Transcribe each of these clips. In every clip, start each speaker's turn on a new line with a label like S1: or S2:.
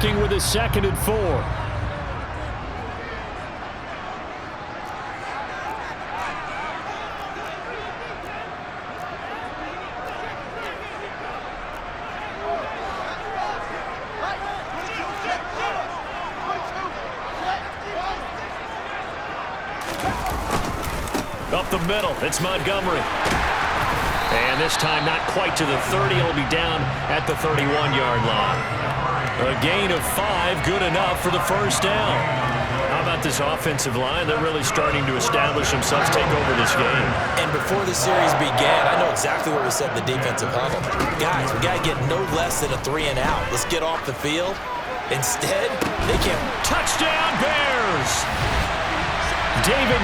S1: working with a 2nd and 4.
S2: Up the middle, it's Montgomery. And this time not quite to the 30. It'll be down at the 31-yard line. A gain of 5, good enough for the first down. How about this offensive line? They're really starting to establish themselves, take over this game.
S3: And before the series began, I know exactly what we said in the defensive huddle. Guys, we got to get no less than a 3 and out. Let's get off the field. Instead, they can't.
S2: Touchdown, Bears! David.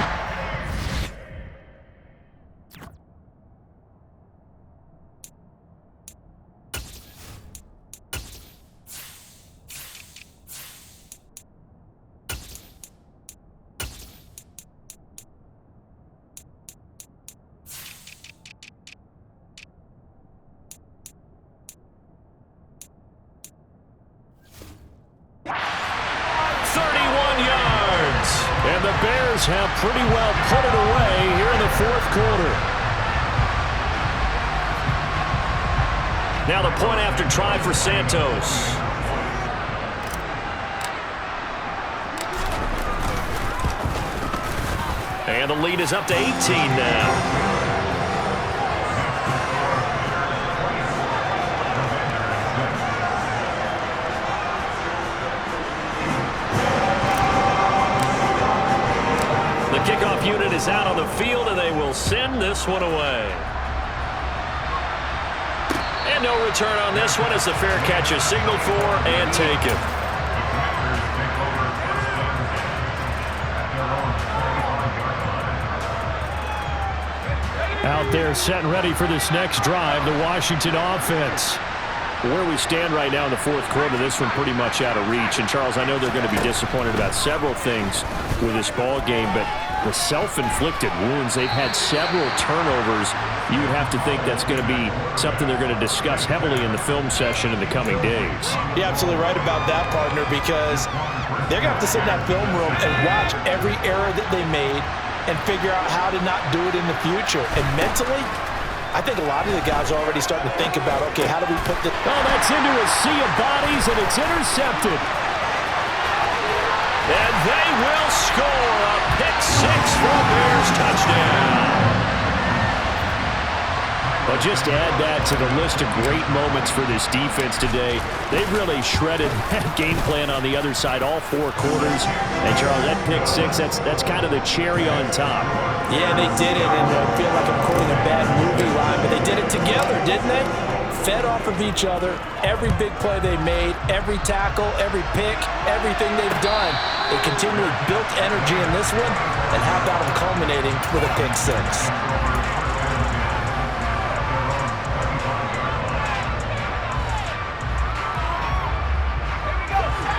S1: And the Bears have pretty well put it away here in the 4th quarter.
S2: Now the point after try for Santos. And the lead is up to 18 now. Kickoff unit is out on the field, and they will send this one away. And no return on this one as the fair catch is signaled for and taken.
S1: Out there set and ready for this next drive, the Washington offense.
S2: Where we stand right now in the 4th quarter, this one pretty much out of reach. And, Charles, I know they're going to be disappointed about several things with this ball game, but the self-inflicted wounds, they've had several turnovers. You would have to think that's going to be something they're going to discuss heavily in the film session in the coming days.
S3: You're absolutely right about that, partner, because they're going to have to sit in that film room and watch every error that they made and figure out how to not do it in the future. And mentally, I think a lot of the guys are already starting to think about, okay, how do we put the...
S1: Oh, that's into a sea of bodies, and it's intercepted.
S2: And they will score a pick-6 for a Bears touchdown.
S1: Well, just to add that to the list of great moments for this defense today, they've really shredded that game plan on the other side all 4 quarters. And, Charles, that pick-6, that's kind of the cherry on top.
S3: Yeah, they did it, and I feel like I'm quoting a bad movie line, but they did it together, didn't they? Fed off of each other, every big play they made, every tackle, every pick, everything they've done. They continually built energy in this one, and how about them culminating with a pick-6?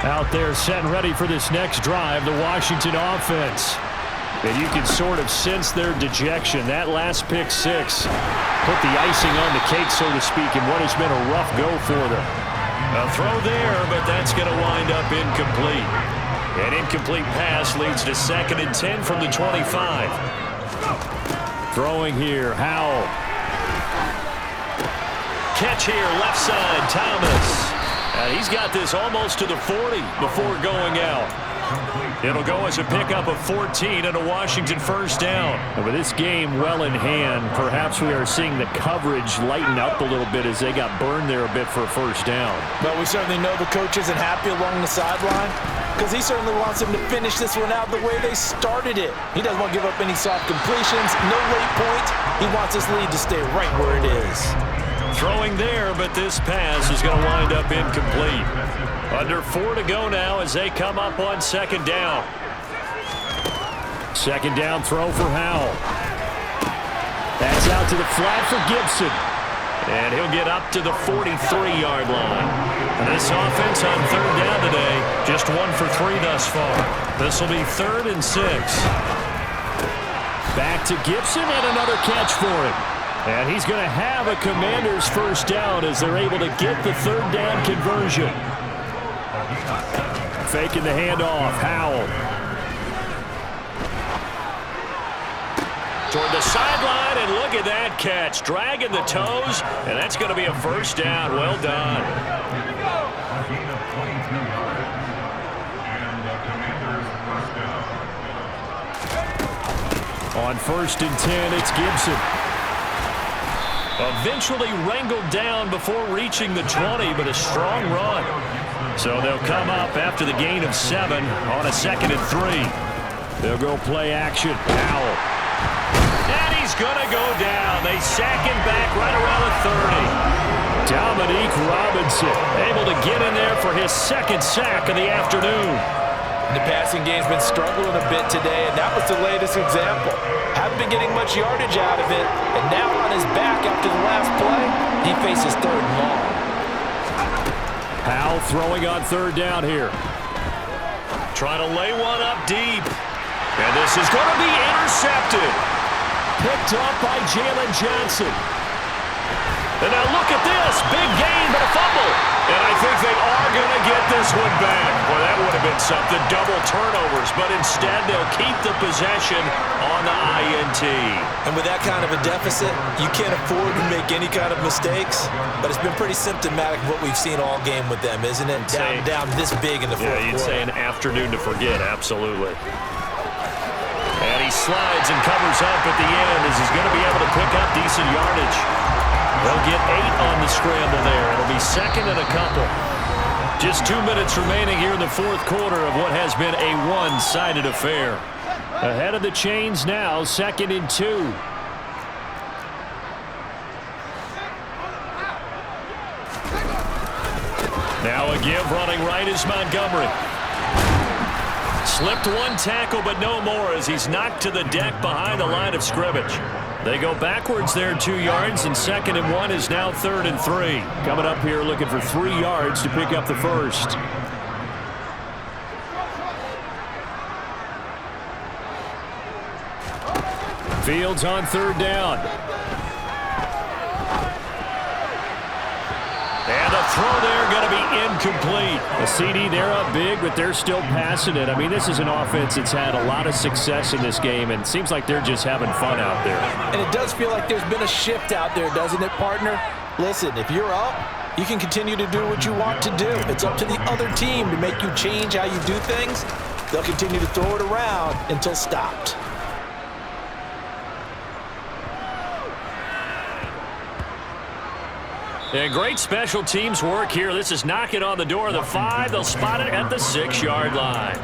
S1: Out there set and ready for this next drive, the Washington offense. And you can sort of sense their dejection. That last pick-6 put the icing on the cake, so to speak, in what has been a rough go for them.
S2: A throw there, but that's going to wind up incomplete. An incomplete pass leads to 2nd and 10 from the 25.
S1: Throwing here, Howell.
S2: Catch here, left side, Thomas. And he's got this almost to the 40 before going out. It'll go as a pickup of 14 and a Washington first down.
S1: And with this game well in hand, perhaps we are seeing the coverage lighten up a little bit as they got burned there a bit for a first down.
S3: But we certainly know the coach isn't happy along the sideline because he certainly wants them to finish this one out the way they started it. He doesn't want to give up any soft completions, no late points. He wants this lead to stay right where it is.
S2: Throwing there, but this pass is going to wind up incomplete. Under 4 to go now as they come up on 2nd down.
S1: 2nd down throw for Howell. That's out to the flat for Gibson.
S2: And he'll get up to the 43-yard line. And this offense on 3rd down today, just 1 for 3 thus far. This will be 3rd and 6.
S1: Back to Gibson and another catch for him. And he's going to have a Commanders first down as they're able to get the 3rd down conversion. Faking the handoff. Howell.
S2: Toward the sideline, and look at that catch. Dragging the toes, and that's going to be a first down. Well done.
S1: On 1st and 10, it's Gibson.
S2: Eventually wrangled down before reaching the 20, but a strong run.
S1: So they'll come up after the gain of 7 on a 2nd and 3. They'll go play action. Howell.
S2: And he's going to go down. They sack him back right around the 30.
S1: Dominique Robinson able to get in there for his 2nd sack of the afternoon.
S3: The passing game's been struggling a bit today, and that was the latest example. Haven't been getting much yardage out of it, and now on his back after the last play, he faces 3rd and long.
S1: Howell throwing on 3rd down here.
S2: Trying to lay one up deep. And this is going to be intercepted.
S1: Picked up by Jalen Johnson.
S2: And now look at this. Big gain, but a fumble. And I think they are going to get this one back. Well, that would have been something. Double turnovers. But instead, they'll keep the possession on the INT.
S3: And with that kind of a deficit, you can't afford to make any kind of mistakes. But it's been pretty symptomatic of what we've seen all game with them, isn't it? Down this big in the fourth quarter.
S2: Yeah, you'd say an afternoon to forget. Absolutely. And he slides and covers up at the end as he's going to be able to pick up decent yardage. They'll get 8 on the scramble there. It'll be 2nd and a couple.
S1: Just 2 minutes remaining here in the 4th quarter of what has been a one-sided affair. Ahead of the chains now, 2nd and 2. Now a give running right is Montgomery. Slipped one tackle, but no more as he's knocked to the deck behind the line of scrimmage. They go backwards there 2 yards, and 2nd and 1 is now 3rd and 3. Coming up here looking for 3 yards to pick up the first. Fields on 3rd down. And the throw there going to be incomplete. The CD, they're up big, but they're still passing it. I mean, this is an offense that's had a lot of success in this game, and it seems like they're just having fun out there.
S3: And it does feel like there's been a shift out there, doesn't it, partner? Listen, if you're up, you can continue to do what you want to do. It's up to the other team to make you change how you do things. They'll continue to throw it around until stopped.
S1: And great special teams work here. This is knocking on the door of the 5. They'll spot it at the 6-yard line.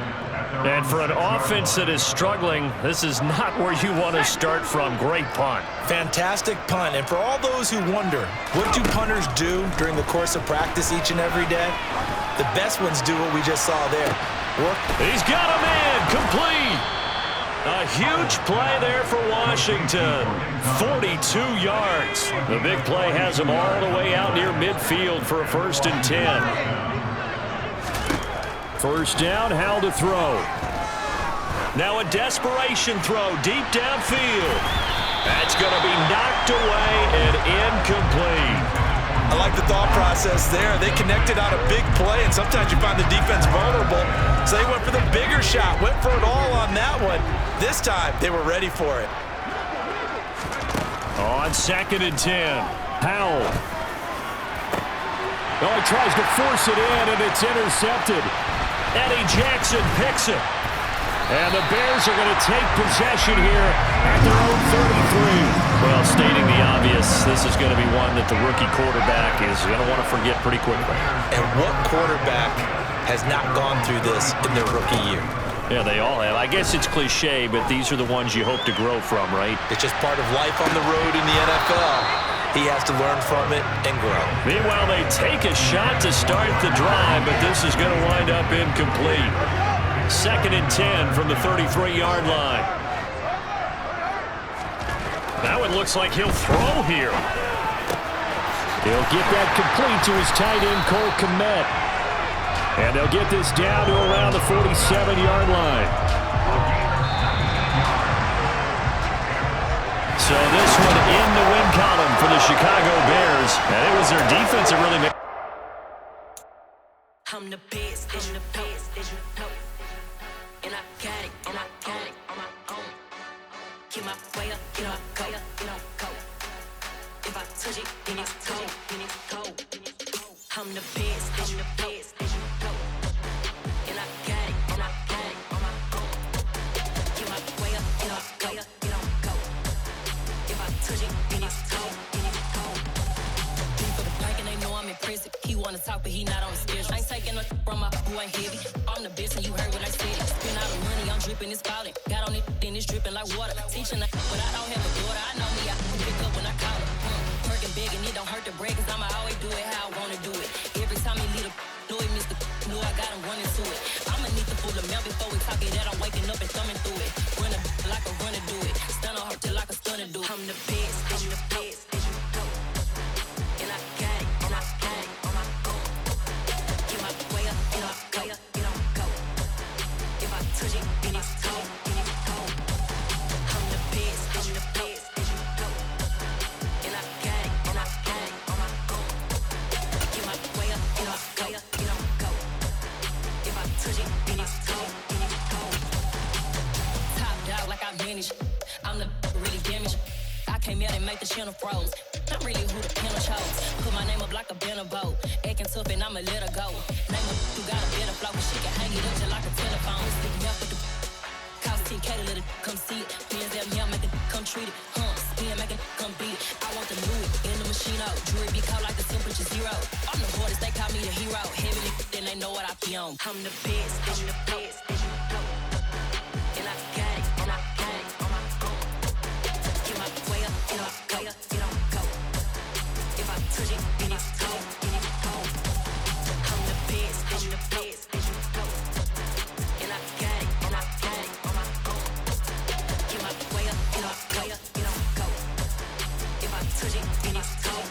S1: And for an offense that is struggling, this is not where you want to start from. Great punt.
S3: Fantastic punt. And for all those who wonder, what do punters do during the course of practice each and every day? The best ones do what we just saw there.
S1: He's got him in. Complete. A huge play there for Washington. 42 yards. The big play has him all the way out near midfield for a 1st and 10. 1st down, Howell to throw.
S2: Now a desperation throw deep downfield. That's going to be knocked away and incomplete.
S3: I like the thought process there. They connected on a big play, and sometimes you find the defense vulnerable. So they went for the bigger shot, went for it all on that one. This time, they were ready for it.
S1: On 2nd and 10, Howell. Oh, he tries to force it in, and it's intercepted. Eddie Jackson picks it. And the Bears are going to take possession here at their own 33.
S2: Well, stating the obvious, this is going to be one that the rookie quarterback is going to want to forget pretty quickly.
S3: And what quarterback has not gone through this in their rookie year?
S2: Yeah, they all have. I guess it's cliche, but these are the ones you hope to grow from, right?
S3: It's just part of life on the road in the NFL. He has to learn from it and grow.
S2: Meanwhile, they take a shot to start the drive, but this is going to wind up incomplete. 2nd and 10 from the 33-yard line. Now it looks like he'll throw here.
S1: He'll get that complete to his tight end, Cole Kmet. And they'll get this down to around the 47-yard line. So this one in the win column for the Chicago Bears. And it was their defense that really made
S4: I'm the best, and you know. And I got it, on my own. Get my way up, go. If I touch it, then it's cold. I'm the best, and you know. And I got it, on my own. Get my way up, go. If I touch it, then it's cold. For the bank and they know I'm in prison. He wanna talk, but he not on the schedule. I ain't taking no from my who ain't heavy. I'm the best, and you heard what I said. Spend all the money, I'm dripping, it's falling. Got on it, then it's dripping like water. Teaching her, but I don't have a daughter. I know me, I can pick up when I call her. Working big, and it don't hurt to break, cause I'ma always do it how I wanna do it. Every time he lead a know it, Mr. Know I got him running to it. I'ma need the full amount before we talk it that I'm waking up and thumbing through it. Run a like a runner do it. Stun on her till like a stunner do it. I'm the best, and you know. And I got it, on my own. Get my way up, go. If I touch it, then it's cold. I'm the best, and you know. And I got it, on my own. Get my way up, go. If I touch it, then it's cold. Top dog like I manage. I'm the really damaged. I came out and make the channel froze. I'm really who the panel chose. Put my name up like a banner boat. Acting tough and I'ma let her go. Name her who got a better flow, but she can hang it up just like a telephone. Stick me up with the cost 10K to let it come see it. Bands that me, I make it come treat it. Spin, make it come beat it. I want the new it in the machine out. Jewelry be cold like the temperature zero. I'm the hardest, they call me the hero. Heavy, then they know what I be on. I'm the best, and you know. And I got it, on my own. Get my way up, go. If I touch it, then it's cold. I'm the best, and you know. And I got it, on my own. Get my way up, go. If I touch it, then it's cold.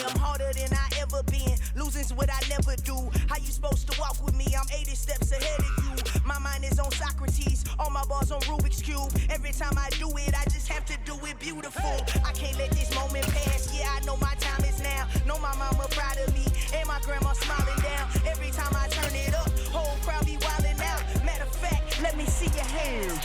S5: I'm harder than I ever been. Losing's what I never do. How you supposed to walk with me? I'm 80 steps ahead of you. My mind is on Socrates. All my bars on Rubik's Cube. Every time I do it, I just have to do it beautiful. I can't let this moment pass. Yeah, I know my time is now. Know my mama proud of me. And my grandma smiling down. Every time I turn it up, whole crowd be wildin' out. Matter of fact, let me see your hands.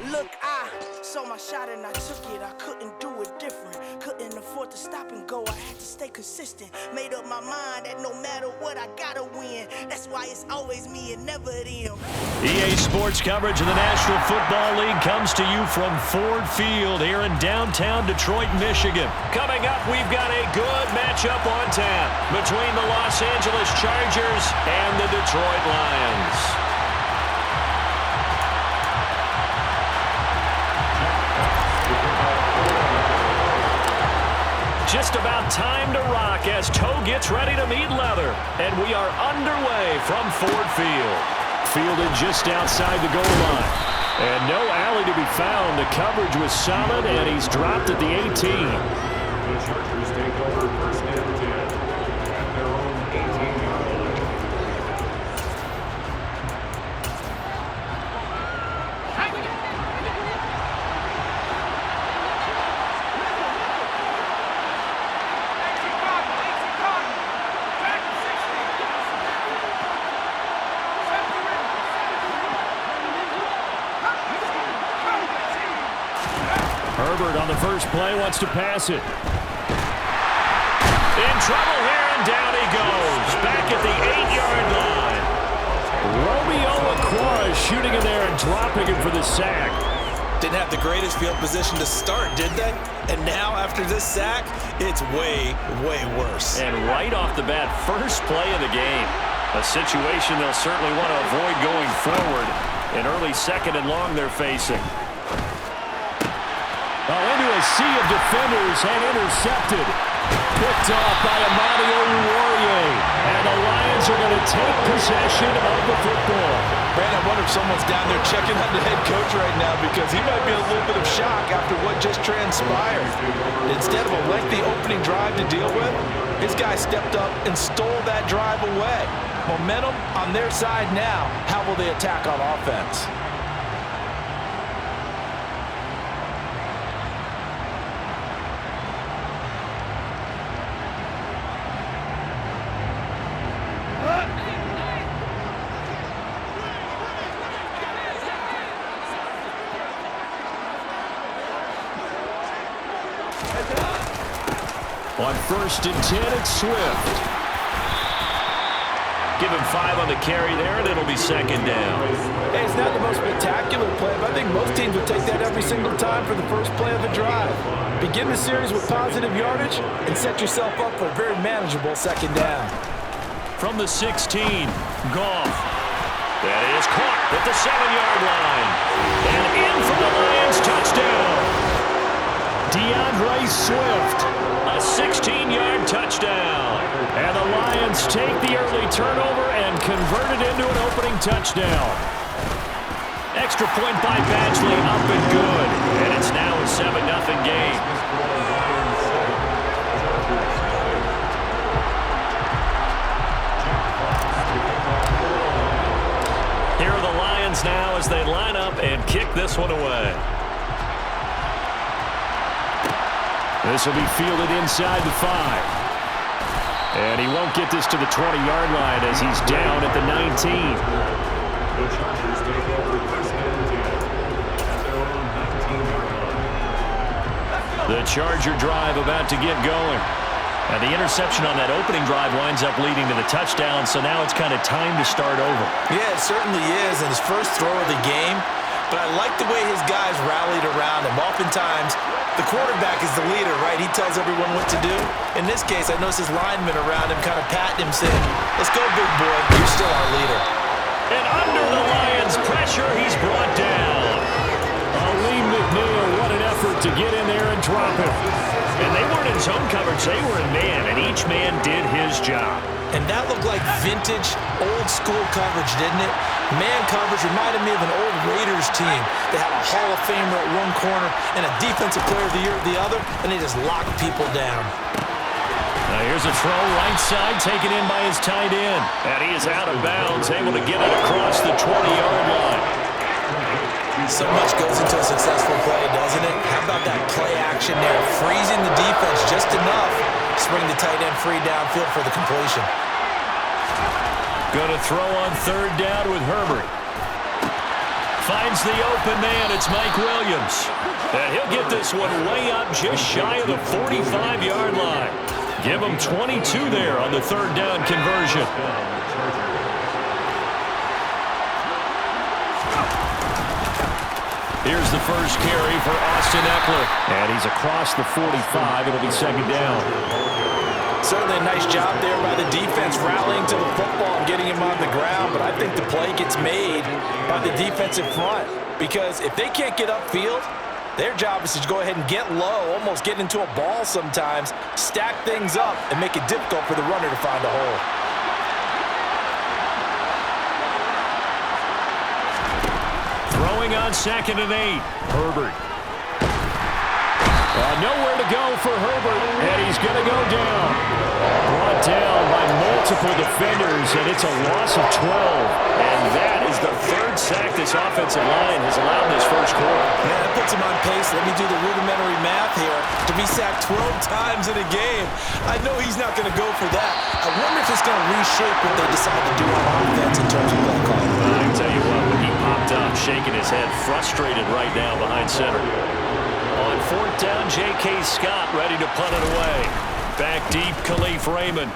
S5: Look, I saw my shot and I took it. I couldn't do it different. Couldn't afford to stop and go. I had to stay consistent. Made up my mind that no matter what, I gotta win. That's why it's always me and never them.
S1: EA Sports coverage of the National Football League comes to you from Ford Field here in downtown Detroit, Michigan. Coming up, we've got a good matchup on tap between the Los Angeles Chargers and the Detroit Lions. Just about time to rock as Toe gets ready to meet leather. And we are underway from Ford Field. Fielded just outside the goal line. And no alley to be found. The coverage was solid, and he's dropped at the 18.
S6: The Chargers take over first and 10 at their own 18-yard line.
S1: Herbert on the first play wants to pass it. In trouble here, and down he goes. Back at the 8-yard line. Romeo Okwara shooting in there and dropping it for the sack.
S3: Didn't have the greatest field position to start, did they? And now, after this sack, it's way, way worse.
S1: And right off the bat, first play of the game. A situation they'll certainly want to avoid going forward. An early second and long they're facing. Into a sea of defenders and intercepted. Picked off by Amadi Oruwariye. And the Lions are going to take possession of the football.
S3: Man, I wonder if someone's down there checking on the head coach right now because he might be in a little bit of shock after what just transpired. Instead of a lengthy opening drive to deal with, His guy stepped up and stole that drive away. Momentum on their side now. How will they attack on offense?
S1: On 1st and 10, it's Swift.
S2: Give him 5 on the carry there, and it'll be 2nd down.
S3: Hey, it's not the most spectacular play, but I think most teams would take that every single time for the first play of the drive. Begin the series with positive yardage and set yourself up for a very manageable 2nd down.
S2: From the 16, Goff. That is caught at the 7-yard line. And in for the Lions touchdown.
S1: DeAndre Swift.
S2: A 16-yard touchdown.
S1: And the Lions take the early turnover and convert it into an opening touchdown.
S2: Extra point by Badgley, up and good. And it's now a 7-0 game. Here are the Lions now as they line up and kick this one away.
S1: This will be fielded inside the 5. And he won't get this to the 20-yard line as he's down at the 19.
S6: The Chargers take over 1st and 10 at their own 19-yard line.
S2: The Charger drive about to get going. And the interception on that opening drive winds up leading to the touchdown, so now it's kind of time to start over.
S3: Yeah, it certainly is, and his first throw of the game. But I like the way his guys rallied around him. Oftentimes, the quarterback is the leader, right? He tells everyone what to do. In this case, I noticed his linemen around him kind of patting him, saying, "Let's go, big boy. You're still our leader."
S2: And under the Lions' pressure, he's brought down.
S1: Lee McNeil, what an effort to get in there and drop him.
S2: And they weren't in zone coverage. They were in man, and each man did his job.
S3: And that looked like vintage, old-school coverage, didn't it? Man coverage reminded me of an old Raiders team. They had a Hall of Famer at one corner and a Defensive Player of the Year at the other, and they just locked people down.
S2: Now here's a throw right side, taken in by his tight end. And he is out of bounds, able to get it across the 20-yard line.
S3: So much goes into a successful play, doesn't it? How about that play action there? Freezing the defense just enough to bring the tight end free downfield for the completion.
S2: Going to throw on 3rd down with Herbert. Finds the open man. It's Mike Williams. And he'll get this one way up just shy of the 45-yard line. Give him 22 there on the 3rd down conversion. Here's the first carry for Austin Eckler.
S1: And he's across the 45. It'll be 2nd down.
S3: Certainly a nice job there by the defense rallying to the football and getting him on the ground, but I think the play gets made by the defensive front because if they can't get upfield, their job is to go ahead and get low, almost get into a ball sometimes, stack things up, and make it difficult for the runner to find a hole.
S2: Throwing on 2nd and 8. Herbert.
S1: Nowhere to go for Herbert, and he's going to go down. Brought down by multiple defenders, and it's a loss of 12.
S2: And that is the 3rd sack this offensive line has allowed in this first quarter.
S3: Man, that puts him on pace. Let me do the rudimentary math here. To be sacked 12 times in a game, I know he's not going to go for that. I wonder if it's going to reshape what they decide to do on offense in terms of play calling.
S2: I can tell you what, when he popped up, shaking his head, frustrated right now behind center. On 4th down, J.K. Scott ready to punt it away. Back deep, Khalif Raymond.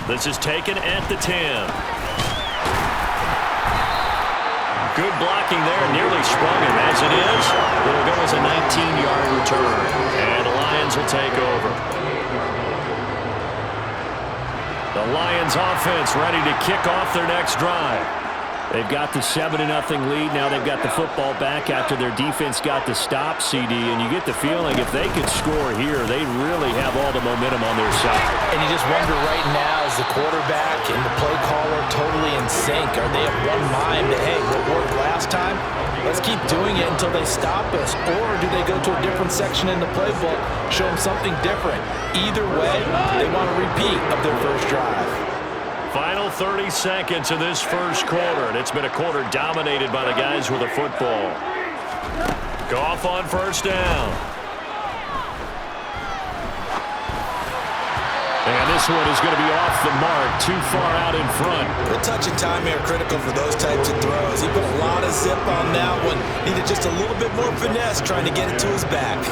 S2: This is taken at the 10. Good blocking there, nearly sprung him. As it is, it'll go as a 19-yard return. And the Lions will take over. The Lions offense ready to kick off their next drive.
S1: They've got the 7-0 lead. Now they've got the football back after their defense got the stop, CD. And you get the feeling if they could score here, they really have all the momentum on their side.
S3: And you just wonder right now, is the quarterback and the play caller totally in sync? Are they of one mind that, hey, what worked last time, Let's keep doing it until they stop us. Or do they go to a different section in the playbook, show them something different? Either way, they want a repeat of their first drive.
S2: Final 30 seconds of this first quarter, and it's been a quarter dominated by the guys with the football. Goff on first down. And this one is going to be off the mark, too far out in front.
S3: The touch and time here critical for those types of throws. He put a lot of zip on that one. Needed just a little bit more finesse trying to get it to his back.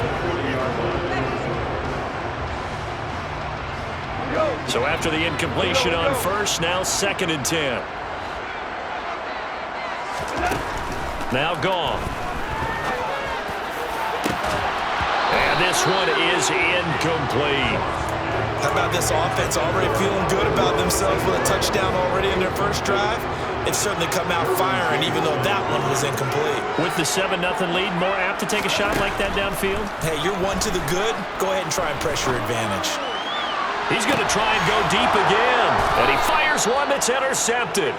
S2: So after the incompletion on first, now 2nd and 10. Now Goff. And this one is incomplete.
S3: How about this offense already feeling good about themselves with a touchdown already in their first drive? They've certainly come out firing, even though that one was incomplete.
S2: With the 7-0 lead, more apt to take a shot like that downfield?
S3: Hey, you're one to the good. Go ahead and try and press your advantage.
S2: He's going to try and go deep again. And he fires one that's intercepted.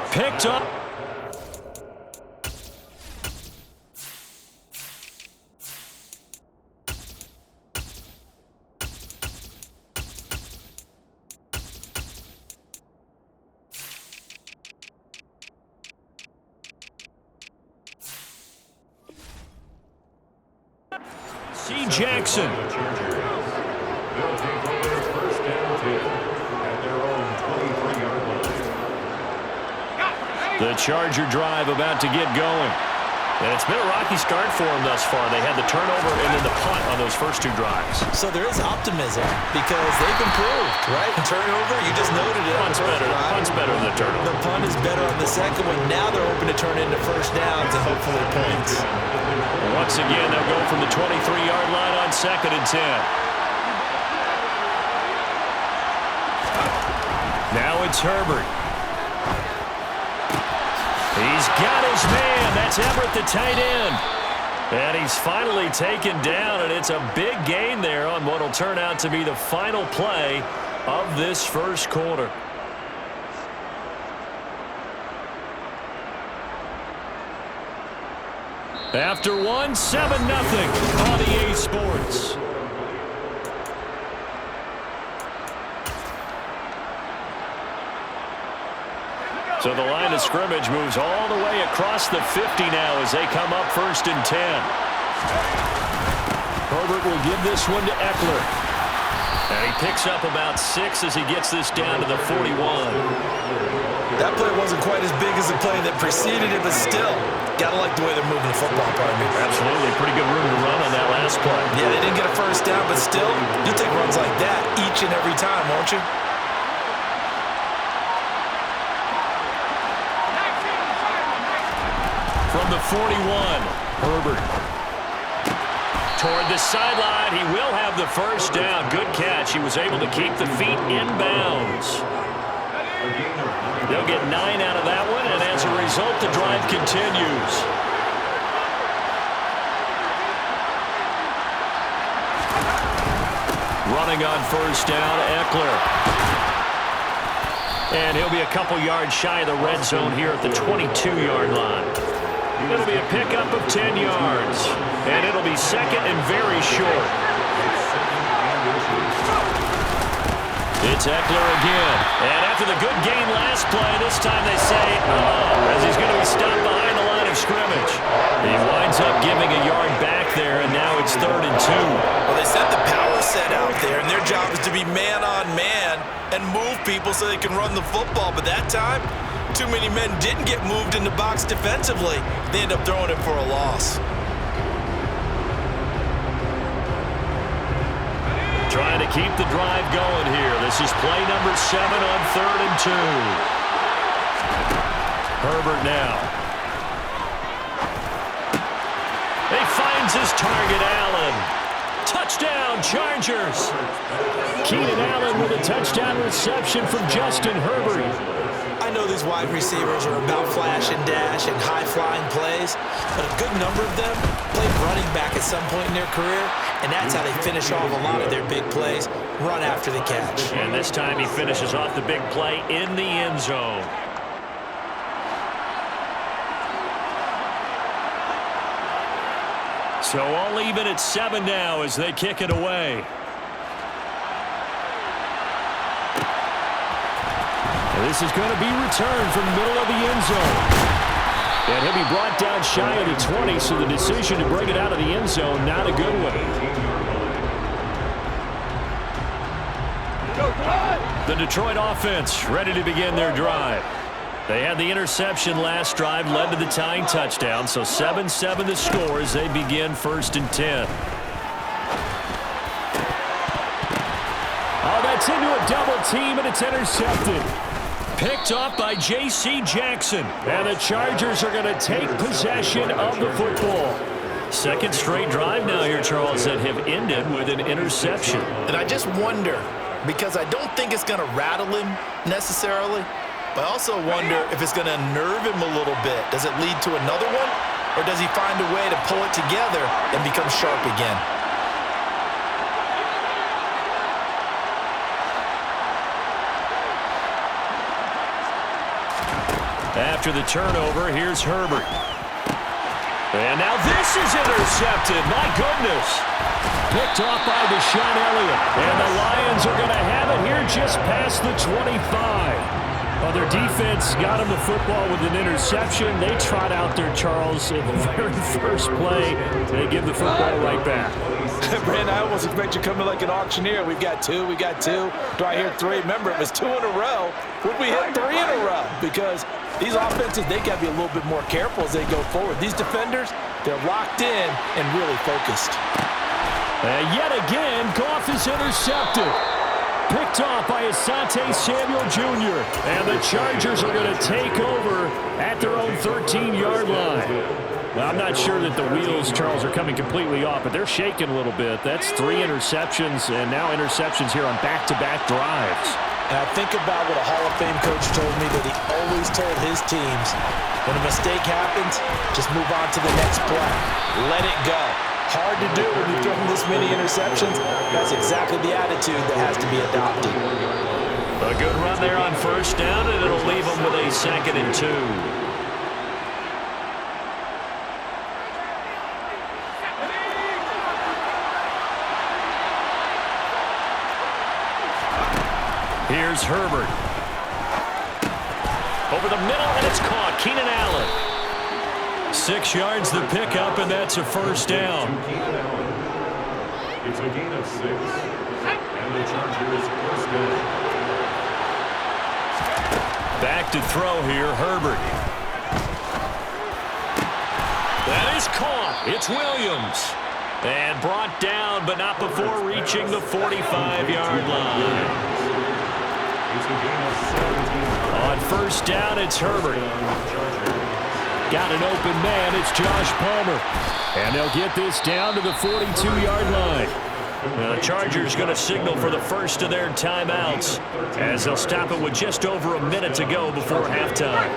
S2: Picked up. Jackson.
S6: They'll take over first down 2 at their own 23-yard line.
S2: The Charger drive about to get going. And it's been a rocky start for them thus far. They had the turnover and then the punt on those first 2 drives.
S3: So there is optimism because they've improved, right? Turnover, you just noted it.
S2: Punt's better than the turnover.
S3: The punt is better on the second one. Now they're hoping to turn into first downs and hopefully points.
S2: Once again, they'll go from the 23-yard line on 2nd and 10. Now it's Herbert. He's got his man. That's Everett, the tight end. And he's finally taken down, and it's a big gain there on what will turn out to be the final play of this first quarter. After 1, 7-0 on EA Sports. So the line of scrimmage moves all the way across the 50 now as they come up 1st and 10. Herbert will give this one to Eckler. And he picks up about 6 as he gets this down to the 41.
S3: That play wasn't quite as big as the play that preceded it, but still, gotta like the way they're moving the football, pardon me.
S2: Absolutely, pretty good room to run on that last play.
S3: Yeah, they didn't get a first down, but still, you'll take runs like that each and every time, won't you?
S2: From the 41, Herbert. Toward the sideline, he will have the first down. Good catch. He was able to keep the feet in bounds. They'll get 9 out of that one, and as a result, the drive continues. Running on first down, Eckler. And he'll be a couple yards shy of the red zone here at the 22-yard line. It'll be a pickup of 10 yards, and it'll be 2nd and very short. It's Eckler again. And after the good game last play, this time they say, as he's going to be stopped behind the line of scrimmage. He winds up giving a yard back there, and now it's 3rd and 2.
S3: Well, they set the power set out there, and their job is to be man-on-man and move people so they can run the football. But that time, too many men didn't get moved in the box defensively. They end up throwing him for a loss.
S2: Trying to keep the drive going here. This is play number 7 on 3rd and 2. Herbert now. He finds his target, Allen. Touchdown, Chargers. Keenan Allen with a touchdown reception from Justin Herbert.
S3: I know these wide receivers are about flash and dash and high-flying plays, but a good number of them played running back at some point in their career, and that's how they finish off a lot of their big plays, run after the catch.
S2: And this time he finishes off the big play in the end zone.
S1: So all even at 7 now as they kick it away. And this is going to be returned from the middle of the end zone. And he'll be brought down shy of the 20, so the decision to bring it out of the end zone, not a good one. The Detroit offense ready to begin their drive. They had the interception last drive, led to the tying touchdown, so 7-7 the score as they begin 1st and 10. Oh, that's into a double team, and it's intercepted. Picked off by J.C. Jackson. And the Chargers are going to take possession of the football. Second straight drive now here, Charles, that have ended with an interception.
S7: And I just wonder, because I don't think it's going to rattle him necessarily, but I also wonder if it's going to unnerve him a little bit. Does it lead to another one? Or does he find a way to pull it together and become sharp again?
S1: After the turnover, here's Herbert. And now this is intercepted. My goodness. Picked off by Deshaun Elliott. And the Lions are going to have it here just past the 25. Well, their defense got him the football with an interception. They trot out there, Charles, in the very first play. They give the football right back.
S3: Brandon, I almost expect you coming like an auctioneer. We've got two. Do I hear three? Remember, it was 2 in a row. Would we hit 3 in a row? Because these offenses, they got to be a little bit more careful as they go forward. These defenders, they're locked in and really focused.
S1: And yet again, Goff is intercepted. Picked off by Asante Samuel Jr. And the Chargers are going to take over at their own 13-yard line. Well, I'm not sure that the wheels, Charles, are coming completely off, but they're shaking a little bit. That's 3 interceptions, and now interceptions here on back-to-back drives.
S3: And I think about what a Hall of Fame coach told me, that he always told his teams, when a mistake happens, just move on to the next play. Let it go. Hard to do when you've thrown this many interceptions. That's exactly the attitude that has to be adopted.
S1: A good run there on 1st down, and it'll leave them with a 2nd and 2. Here's Herbert. Over the middle, and it's caught. Keenan Allen. 6 yards the pickup, and that's a 1st down.
S6: It's a gain of 6. And the Chargers 1st down.
S1: Back to throw here, Herbert. That is caught. It's Williams. And brought down, but not before reaching the 45-yard line. On 1st down, it's Herbert. Got an open man. It's Josh Palmer. And they'll get this down to the 42-yard line. Now the Chargers going to signal for the first of their timeouts as they'll stop it with just over a minute to go before halftime.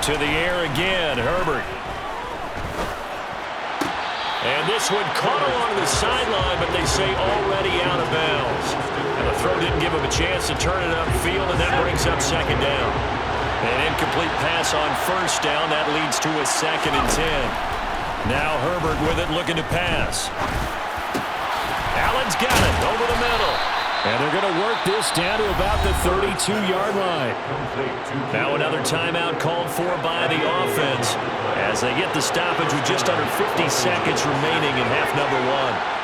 S1: To the air again, Herbert. And this one caught along the sideline, but they say already out of bounds. And the throw didn't give him a chance to turn it upfield, and that brings up 2nd down. An incomplete pass on 1st down. That leads to a 2nd and 10. Now Herbert with it, looking to pass. Allen's got it over the middle. And they're going to work this down to about the 32-yard line. Now another timeout called for by the offense as they get the stoppage with just under 50 seconds remaining in half number 1.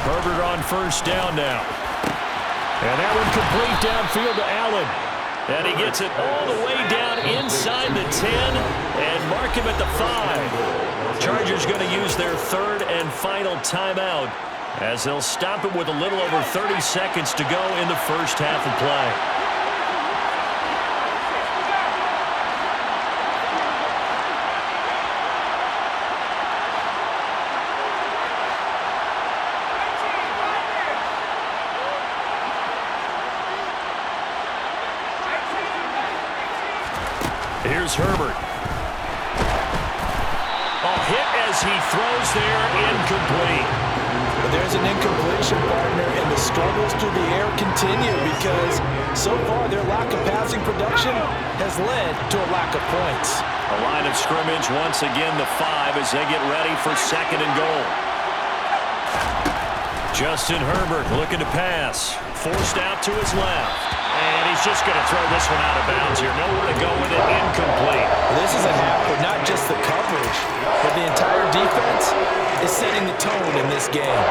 S1: Herbert on 1st down now. And that one complete downfield to Allen. And he gets it all the way down inside the 10 and mark him at the 5. Chargers going to use their 3rd and final timeout as they'll stop it with a little over 30 seconds to go in the first half of play. Here's Herbert. A hit as he throws there, incomplete.
S3: But There's an incompletion, partner, and the struggles through the air continue because so far their lack of passing production has led to a lack of points.
S2: A line of scrimmage once again the 5 as they get ready for 2nd and goal. Justin Herbert looking to pass. Forced out to his left. And he's just going to throw this one out of bounds here. Nowhere to go with it. Incomplete.
S3: This is a half for not just the coverage, but the entire defense is setting the tone in this game.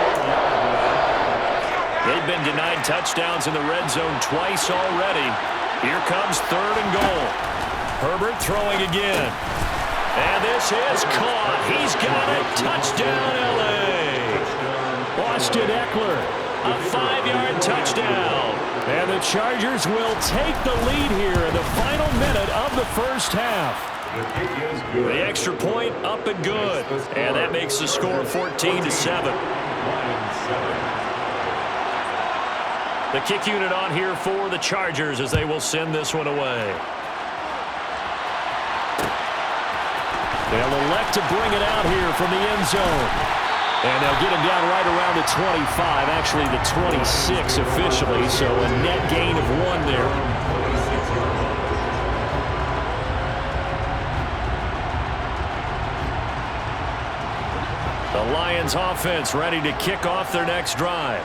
S2: They've been denied touchdowns in the red zone twice already. Here comes 3rd and goal. Herbert throwing again. And this is caught. He's got it. Touchdown, L.A. Austin Eckler, a 5-yard touchdown.
S1: And the Chargers will take the lead here in the final minute of the first half.
S2: The extra point up and good. And that makes the score 14-7. The kick unit on here for the Chargers as they will send this one away.
S1: They'll elect to bring it out here from the end zone. And they'll get him down right around the 25, actually the 26 officially, so a net gain of 1 there.
S2: The Lions offense ready to kick off their next drive.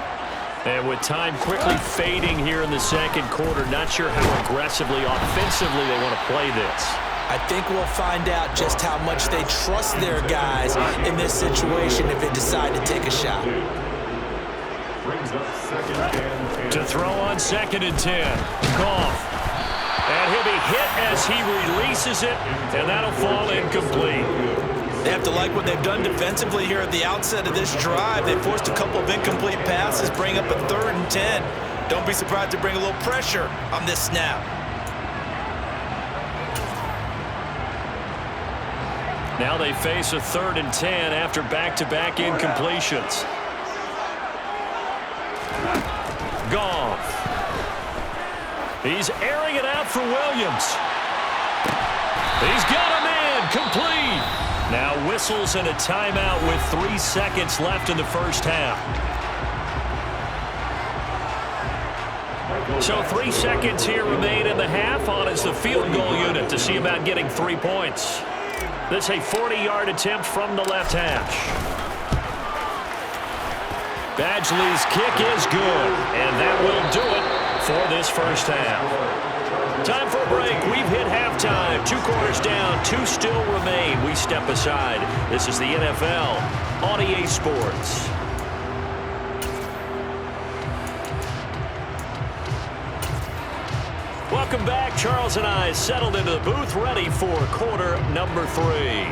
S2: And with time quickly fading here in the 2nd quarter, not sure how aggressively, offensively they want to play this.
S3: I think we'll find out just how much they trust their guys in this situation if they decide to take a shot.
S2: To throw on 2nd and 10. Goff. And he'll be hit as he releases it, and that'll fall incomplete.
S3: They have to like what they've done defensively here at the outset of this drive. They forced a couple of incomplete passes, bring up a 3rd and 10. Don't be surprised to bring a little pressure on this snap.
S2: Now they face a 3rd and 10 after back-to-back incompletions. Goff. He's airing it out for Williams. He's got a man complete. Now whistles and a timeout with 3 seconds left in the first half. So 3 seconds here remain in the half on as the field goal unit to see about getting 3 points. This is a 40-yard attempt from the left hash. Badgley's kick is good, and that will do it for this first half. Time for a break. We've hit halftime. 2 quarters down, 2 still remain. We step aside. This is the NFL on EA Sports. Welcome back. Charles and I settled into the booth, ready for quarter number 3.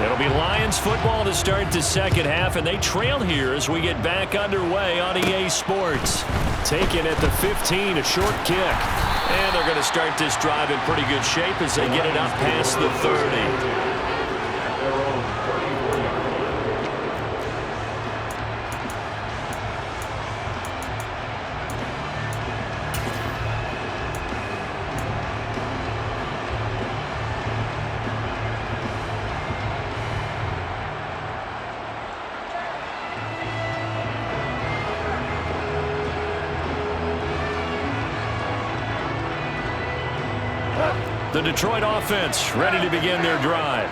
S2: It'll be Lions football to start the second half, and they trail here as we get back underway on EA Sports.
S1: Taken at the 15, a short kick.
S2: And they're going to start this drive in pretty good shape as they get it up past the 30. The Detroit offense ready to begin their drive.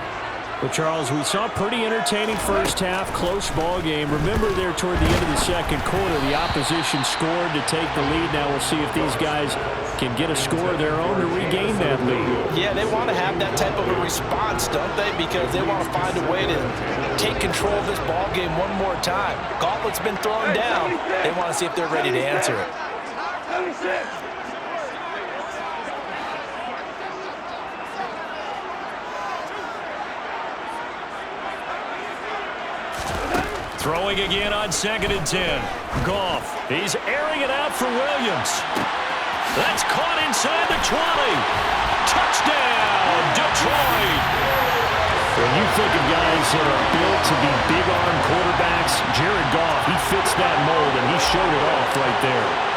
S1: Well, Charles, we saw a pretty entertaining first half, close ball game. Remember there toward the end of the second quarter, the opposition scored to take the lead. Now we'll see if these guys can get a score of their own to regain that lead.
S3: Yeah, they want to have that type of a response, don't they? Because they want to find a way to take control of this ball game one more time. Gauntlet's been thrown down. They want to see if they're ready to answer it.
S2: Throwing again on 2nd and 10. Goff. He's airing it out for Williams. That's caught inside the 20. Touchdown, Detroit.
S1: When you think of guys that are built to be big-arm quarterbacks, Jared Goff, he fits that mold, and he showed it off right there.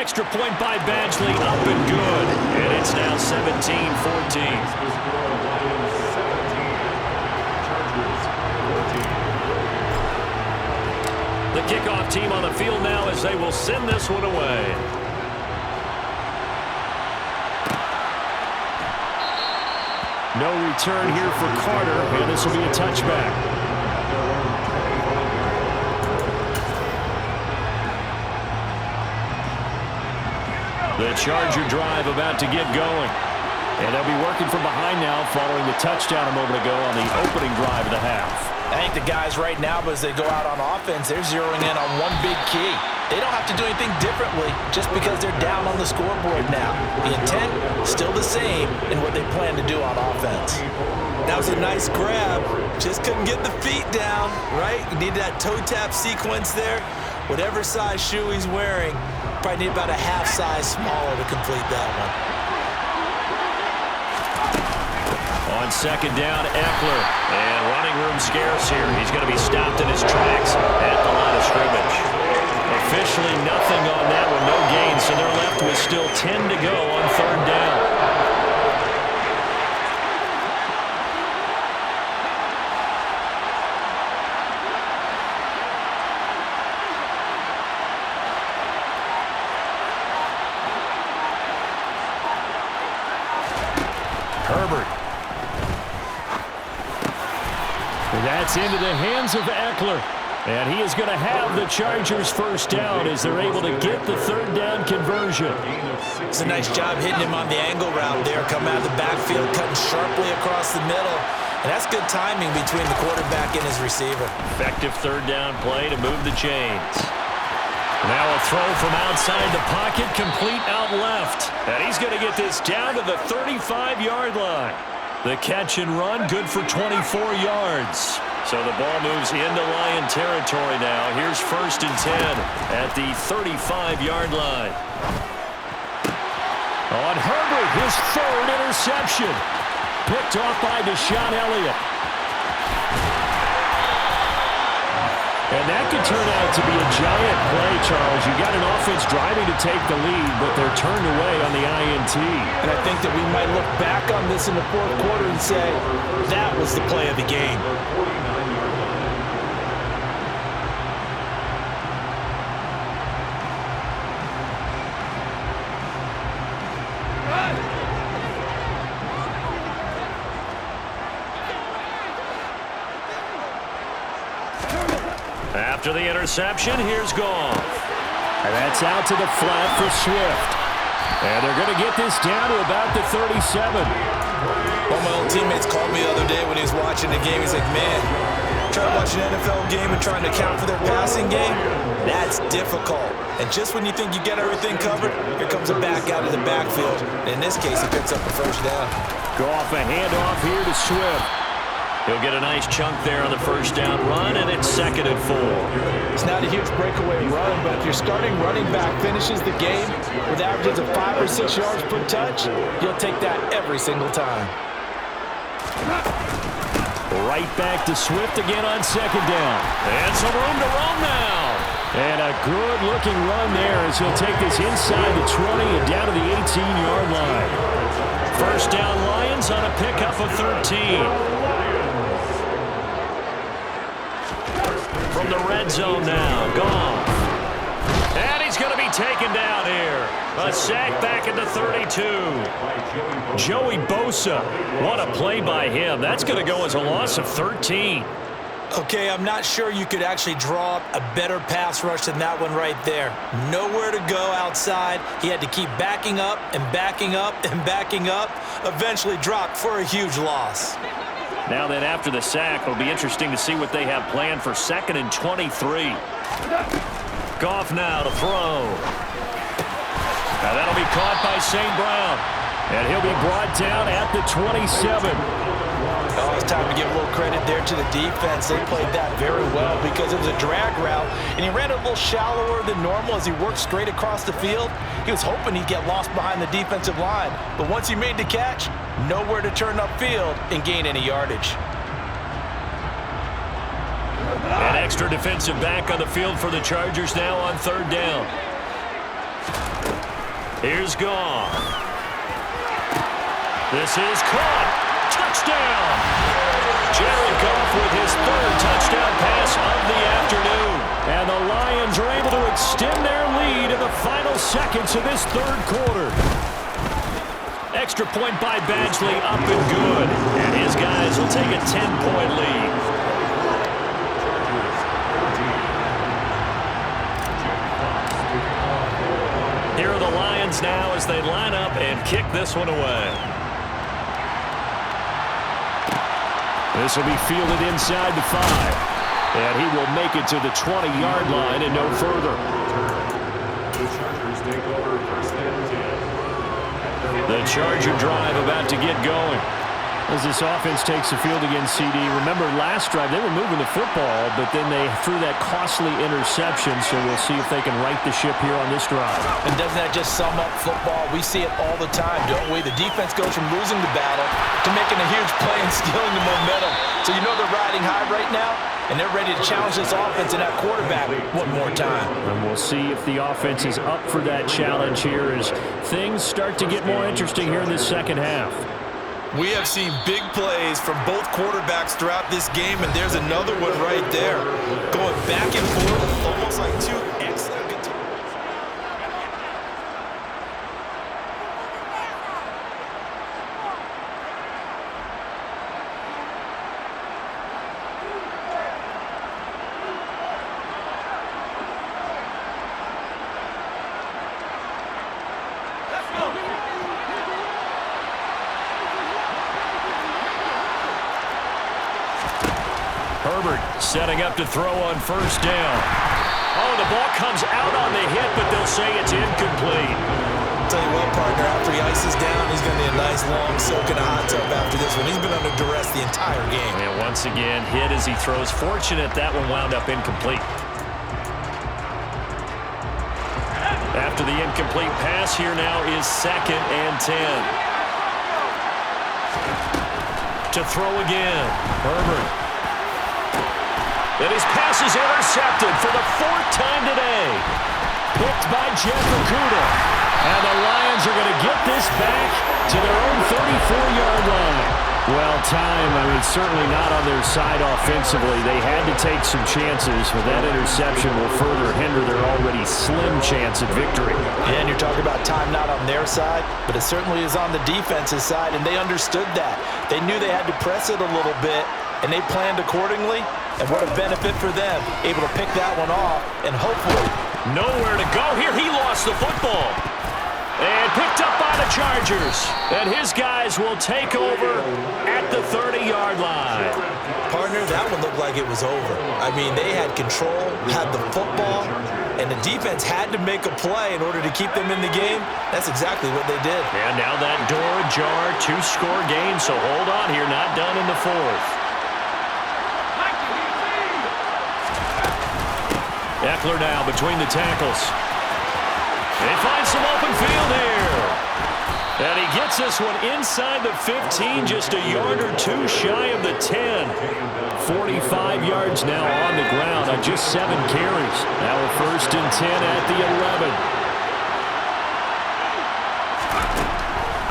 S2: Extra point by Badgley, up and good.
S1: And it's now 17-14.
S6: The score, Lions 17, Chargers 14.
S1: The kickoff team on the field now as they will send this one away. No return here for Carter, and this will be a touchback. The Charger drive about to get going. And they'll be working from behind now following the touchdown a moment ago on the opening drive of the half.
S3: I think the guys right now, as they go out on offense, they're zeroing in on one big key. They don't have to do anything differently just because they're down on the scoreboard now. The intent, still the same in what they plan to do on offense.
S8: That was a nice grab. Just couldn't get the feet down, right? You need that toe tap sequence there. Whatever size shoe he's wearing, probably need about a half size smaller to complete that one.
S1: On second down, Eckler. And running room scarce here. He's going to be stopped in his tracks at the line of scrimmage. Officially nothing on that one, no gain, so they're left with still 10 to go on third down. Herbert. That's into the hands of Eckler. And he is going to have the Chargers first down as they're able to get the third down conversion.
S3: It's a nice job hitting him on the angle route there, coming out of the backfield, cutting sharply across the middle. And that's good timing between the quarterback and his receiver.
S1: Effective third down play to move the chains. Now a throw from outside the pocket, complete out left. And he's going to get this down to the 35-yard line. The catch and run, good for 24 yards. So the ball moves into Lion territory now. Here's 1st and 10 at the 35-yard line. On Herbert, his third interception. Picked off by Deshaun Elliott. And that could turn out to be a giant play, Charles. You got an offense driving to take the lead, but they're turned away on the INT.
S3: And I think that we might look back on this in the fourth quarter and say, that was the play of the game.
S1: After the interception, here's Goff. And that's out to the flat for Swift. And they're going to get this down to about the 37.
S8: One of my old teammates called me the other day when he was watching the game. He's like, man, trying to watch an NFL game and trying to account for their passing game, that's difficult. And just when you think you get everything covered, here comes a back out of the backfield. In this case, he picks up the first down.
S1: Goff a handoff here to Swift. He'll get a nice chunk there on the first down run, and it's 2nd and 4.
S3: It's not a huge breakaway run, but if your starting running back finishes the game with averages of 5 or 6 yards per touch, you'll take that every single time.
S1: Right back to Swift again on 2nd down. And some room to roam now. And a good-looking run there as he'll take this inside the 20 and down to the 18-yard line. First down Lions on a pickup of 13. From the red zone now, Goff. And he's going to be taken down here. A sack back at the 32. Joey Bosa, what a play by him. That's going to go as a loss of 13.
S3: Okay, I'm not sure you could actually draw up a better pass rush than that one right there. Nowhere to go outside. He had to keep backing up and backing up and backing up. Eventually dropped for a huge loss.
S1: Now then, after the sack, it'll be interesting to see what they have planned for 2nd and 23. Goff now to throw. Now that'll be caught by St. Brown. And he'll be brought down at the 27.
S3: Oh, it's time to give a little credit there to the defense. They played that very well because it was a drag route, and he ran a little shallower than normal as he worked straight across the field. He was hoping he'd get lost behind the defensive line, but once he made the catch, nowhere to turn upfield and gain any yardage.
S1: An extra defensive back on the field for the Chargers now on 3rd down. Here's Goff. This is caught. Touchdown. Jared Goff with his third touchdown pass of the afternoon. And the Lions are able to extend their lead in the final seconds of this third quarter. Extra point by Badgley, up and good. And his guys will take a 10-point lead. Here are the Lions now as they line up and kick this one away. This will be fielded inside the 5. And he will make it to the 20-yard line and no further.
S6: The Chargers take over first and 10.
S1: The Charger drive about to get going. As this offense takes the field against CD, remember last drive they were moving the football, but then they threw that costly interception, so we'll see if they can right the ship here on this drive.
S3: And doesn't that just sum up football? We see it all the time, don't we? The defense goes from losing the battle to making a huge play and stealing the momentum. So you know they're riding high right now, and they're ready to challenge this offense and that quarterback one more time.
S1: And we'll see if the offense is up for that challenge here as things start to get more interesting here in the second half.
S7: We have seen big plays from both quarterbacks throughout this game, and there's another one right there. Going back and forth, almost like two excellent guitars.
S1: Herbert setting up to throw on first down. Oh, the ball comes out on the hit, but they'll say it's incomplete.
S8: Tell you what, partner, after he ices down, he's going to need a nice long soak in a hot tub after this one. He's been under duress the entire game.
S1: And once again, hit as he throws. Fortunate that one wound up incomplete. After the incomplete pass, here now is 2nd and 10. To throw again, Herbert. And his pass is intercepted for the 4th time today. Picked by Jeff Okudah. And the Lions are going to get this back to their own 34-yard line. Well, certainly not on their side offensively. They had to take some chances, but that interception will further hinder their already slim chance at victory.
S3: Yeah, and you're talking about time not on their side, but it certainly is on the defense's side, and they understood that. They knew they had to press it a little bit, and they planned accordingly, and what a benefit for them, able to pick that one off, and hopefully...
S1: Nowhere to go here. He lost the football. And picked up by the Chargers. And his guys will take over at the 30-yard line.
S8: Partner, that one looked like it was over. I mean, they had control, had the football, and the defense had to make a play in order to keep them in the game. That's exactly what they did.
S1: And now that door ajar, 2-score game, so hold on here, not done in the 4th. Eckler now between the tackles. They find some open field here. And he gets this one inside the 15, just a yard or two shy of the 10. 45 yards now on the ground on just 7 carries. Now a 1st and 10 at the 11.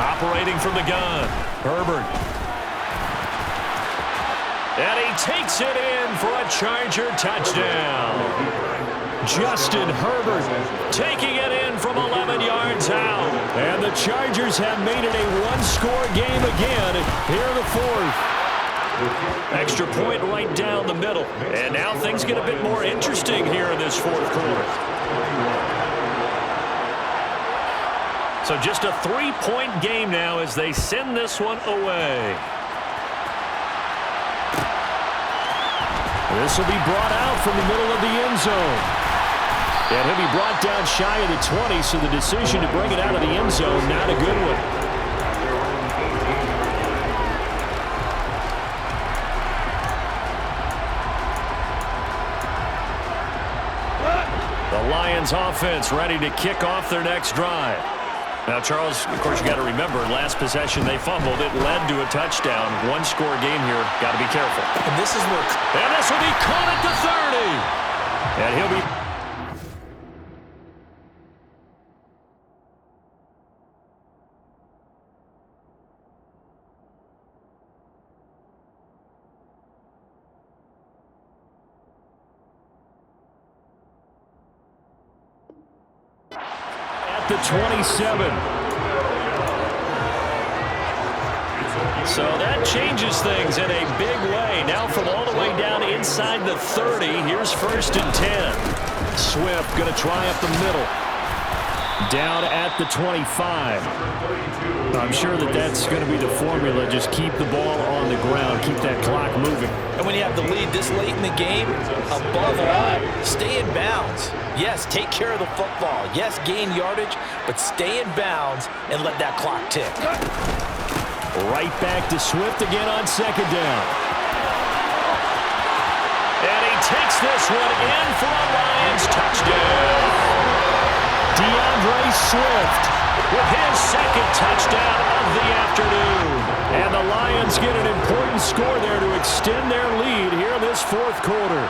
S1: Operating from the gun, Herbert. And he takes it in for a Charger touchdown. Justin Herbert taking it in from 11 yards out. And the Chargers have made it a 1-score game again here in the 4th. Extra point right down the middle. And now things get a bit more interesting here in this 4th quarter. So just a 3-point game now as they send this one away. This will be brought out from the middle of the end zone. And he'll be brought down shy of the 20, so the decision to bring it out of the end zone, not a good one. The Lions offense ready to kick off their next drive. Now, Charles, of course, you got to remember, last possession they fumbled. It led to a touchdown. 1-score game here. Got to be careful.
S8: And this is where...
S1: And this will be caught at the 30. And he'll be... the 27. So that changes things in a big way. Now from all the way down inside the 30, here's 1st and 10. Swift going to try up the middle. Down at the 25. I'm sure that's going to be the formula. Just keep the ball on the ground. Keep that clock moving.
S3: And when you have the lead this late in the game, above all, stay in bounds. Yes, take care of the football. Yes, gain yardage, but stay in bounds and let that clock tick.
S1: Right back to Swift again on 2nd down. And he takes this one in for a Lions touchdown. DeAndre Swift with his 2nd touchdown of the afternoon. And the Lions get an important score there to extend their lead here in this 4th quarter.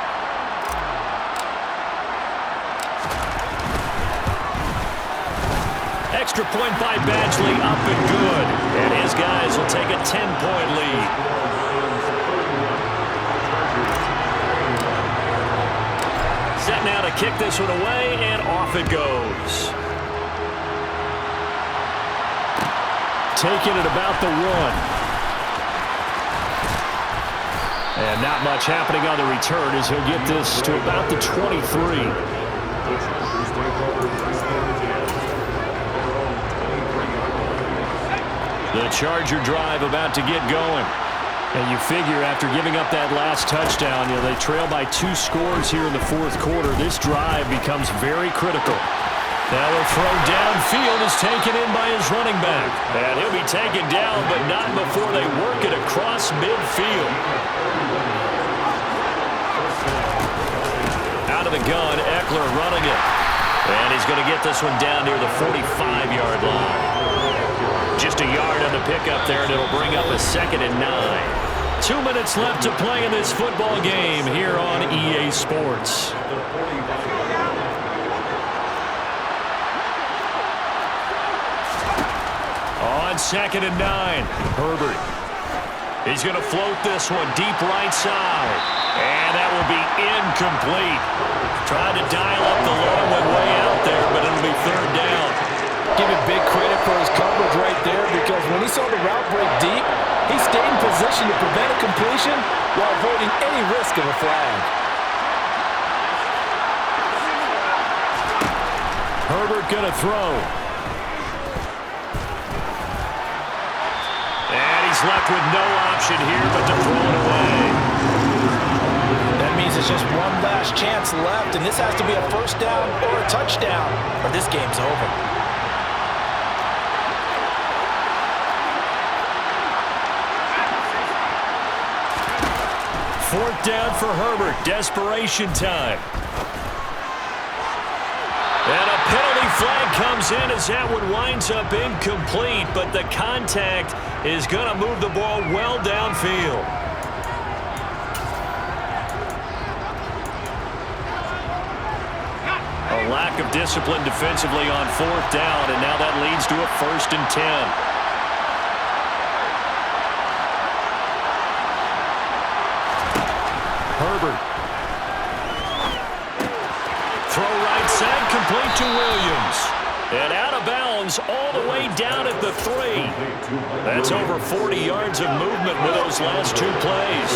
S1: Extra point by Badgley, up and good. And his guys will take a 10-point lead. Set now to kick this one away, and off it goes. Taking it about the 1. And not much happening on the return as he'll get this to about the 23. The Charger drive about to get going. And you figure after giving up that last touchdown, they trail by 2 scores here in the 4th quarter. This drive becomes very critical. Now the throw downfield is taken in by his running back. And he'll be taken down, but not before they work it across midfield. Out of the gun, Eckler running it. And he's going to get this one down near the 45-yard line. Just a yard on the pickup there, and it'll bring up a 2nd and 9. 2 minutes left to play in this football game here on EA Sports. On 2nd and 9, Herbert. He's going to float this one deep right side. And that will be incomplete. Tried to dial up the long one way out there, but it'll be 3rd down.
S3: Give him big credit for his coverage right there, because when he saw the route break deep, he stayed in position to prevent a completion while avoiding any risk of a flag.
S1: Herbert going to throw. And he's left with no option here but to throw it away.
S3: That means it's just one last chance left, and this has to be a 1st down or a touchdown, or this game's over.
S1: 4th down for Herbert. Desperation time. And a penalty flag comes in as that one winds up incomplete, but the contact is going to move the ball well downfield. A lack of discipline defensively on 4th down, and now that leads to a 1st and 10. Herbert. Throw right side, complete to Williams. And out of bounds all the way down at the 3. That's over 40 yards of movement with those last 2 plays.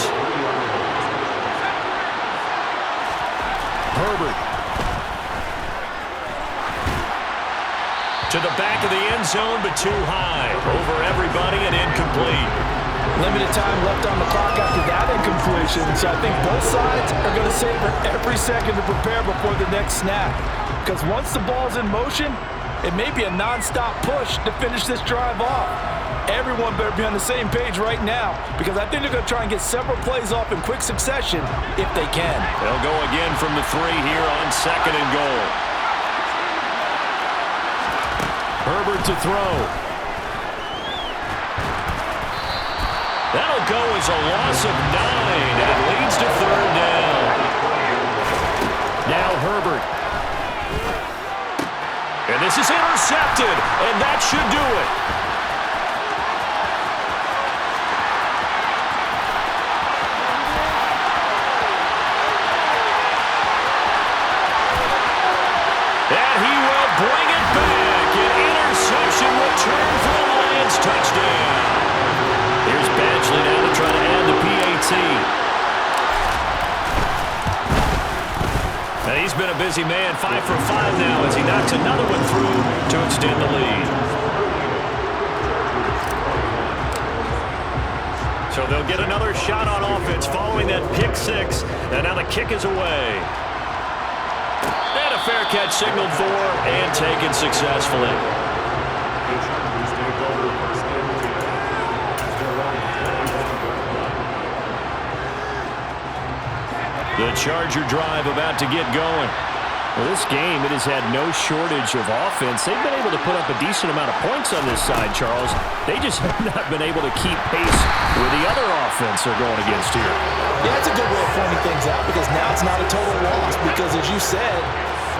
S1: Herbert. To the back of the end zone, but too high. Over everybody and incomplete.
S3: Limited time left on the clock after that incompletion, so I think both sides are going to savor every second to prepare before the next snap. Because once the ball's in motion, it may be a non-stop push to finish this drive off. Everyone better be on the same page right now, because I think they're going to try and get several plays off in quick succession if they can.
S1: They'll go again from the 3 here on 2nd and goal. Herbert to throw. That'll go as a loss of 9, and it leads to 3rd down. Now Herbert. And this is intercepted, and that should do it. And he will bring it back. busy man, 5 for 5 now as he knocks another one through to extend the lead. So they'll get another shot on offense following that pick 6, and now the kick is away. And a fair catch signaled for and taken successfully.
S6: The Chargers take over first and 10 at their own 20-yard line.
S1: The Charger drive about to get going. Well, this game, it has had no shortage of offense. They've been able to put up a decent amount of points on this side, Charles. They just have not been able to keep pace with the other offense they're going against here.
S3: Yeah, it's a good way of pointing things out because now it's not a total loss because, as you said,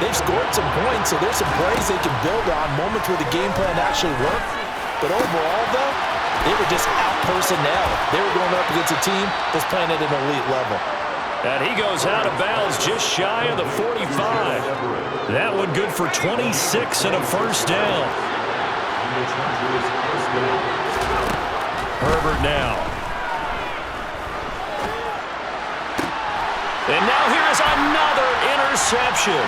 S3: they've scored some points, so there's some plays they can build on, moments where the game plan actually worked. But overall, though, they were just out-personnel. They were going up against a team that's playing at an elite level.
S1: And he goes out of bounds just shy of the 45. That one good for 26 and a first down. Herbert now. And now here is another interception.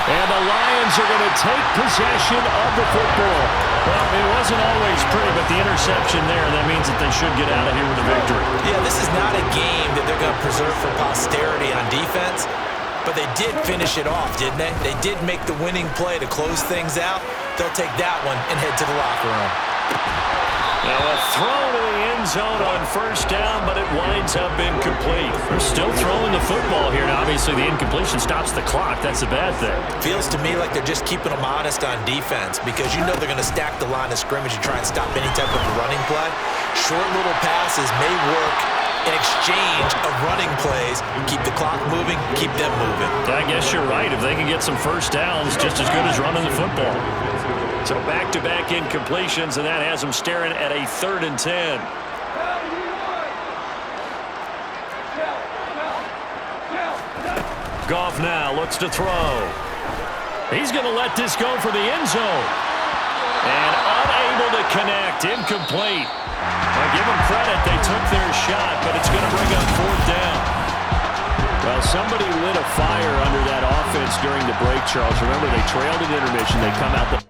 S1: And the Lions are going to take possession of the football. Well, it wasn't always pretty, but the interception there, that means that they should get out of here with a victory.
S8: Yeah, this is not a game that they're going to preserve for posterity on defense, but they did finish it off, didn't they? They did make the winning play to close things out. They'll take that one and head to the locker room.
S1: Now a throw to the end zone on first down, but it winds up incomplete. They're still throwing the football here. Now, obviously, the incompletion stops the clock. That's a bad thing.
S8: Feels to me like they're just keeping them honest on defense because you know they're going to stack the line of scrimmage and try and stop any type of running play. Short little passes may work in exchange of running plays. Keep the clock moving, keep them moving.
S1: I guess you're right. If they can get some first downs, just as good as running the football. So back-to-back incompletions, and that has them staring at a 3rd and 10. Goff now looks to throw. He's going to let this go for the end zone. And unable to connect, incomplete. Well, give them credit, they took their shot, but it's going to bring up 4th down. Well, somebody lit a fire under that offense during the break, Charles. Remember, they trailed at intermission. They come out the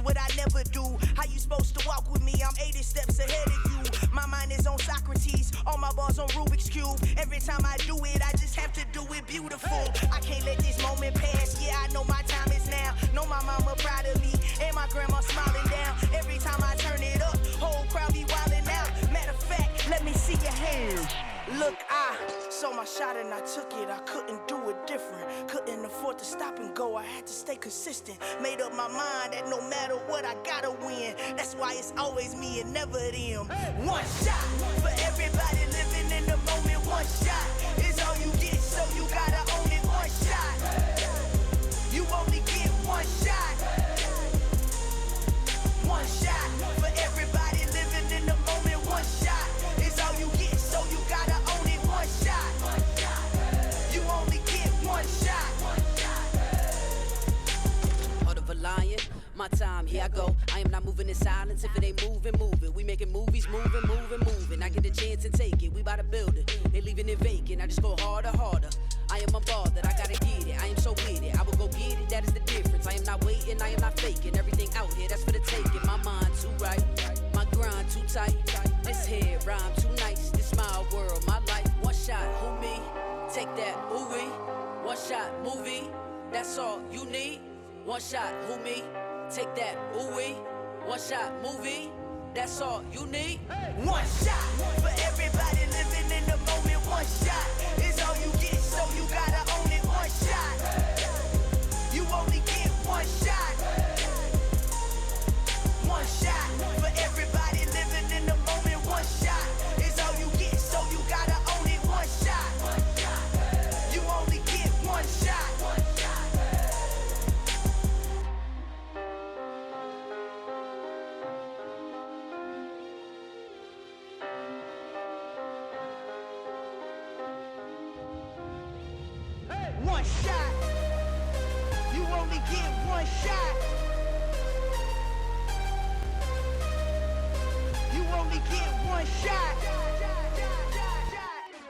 S5: what I never do. How you supposed to walk with me? I'm 80 steps ahead of you. My mind is on Socrates, all my bars on Rubik's Cube. Every time I do it, I just have to do it beautiful. I can't let this moment pass. Yeah, I know my time is now. Know my mama proud of me, and my grandma smiling down. Every time I turn it up, whole crowd be wilding out. Matter of fact, let me see your hands. Look, I saw my shot and I took it. I couldn't do it different. Couldn't afford to stop and go. I had to stay consistent. Made up my mind that no matter what, I gotta win. That's why it's always me and never them. One shot for everybody living in the moment. One shot is all you get, so you gotta own it. One shot. You only get one shot. One shot for everybody living in the moment. One shot is all you get, so you gotta own it. One shot. You only get one shot.
S9: Heart of a lion, my time, here I go. I am not moving in silence. If it ain't moving, moving. We making movies, moving, moving, moving. I get a chance and take it. We bout to build it. They leaving it vacant. I just go harder, harder. I am a ball that I gotta get it. I am so with it. I will go get it. That is the difference. I am not waiting. I am not faking. Everything out here, that's for the taking. My mind too right. My grind too tight. This head rhyme too nice. This my world, my life. One shot, who me? Take that, ooh wee. One shot, movie. That's all you need. One shot, who me? Take that, ooh wee. One shot, movie. That's all you need.
S5: One shot for everybody living in the moment. One shot is all you get, so you gotta own it. One shot. You only get one shot. One shot for everybody living in the moment. One shot is all you get, so you gotta own it. One shot. You only get one shot. one shot. You only get one shot. You only get one shot.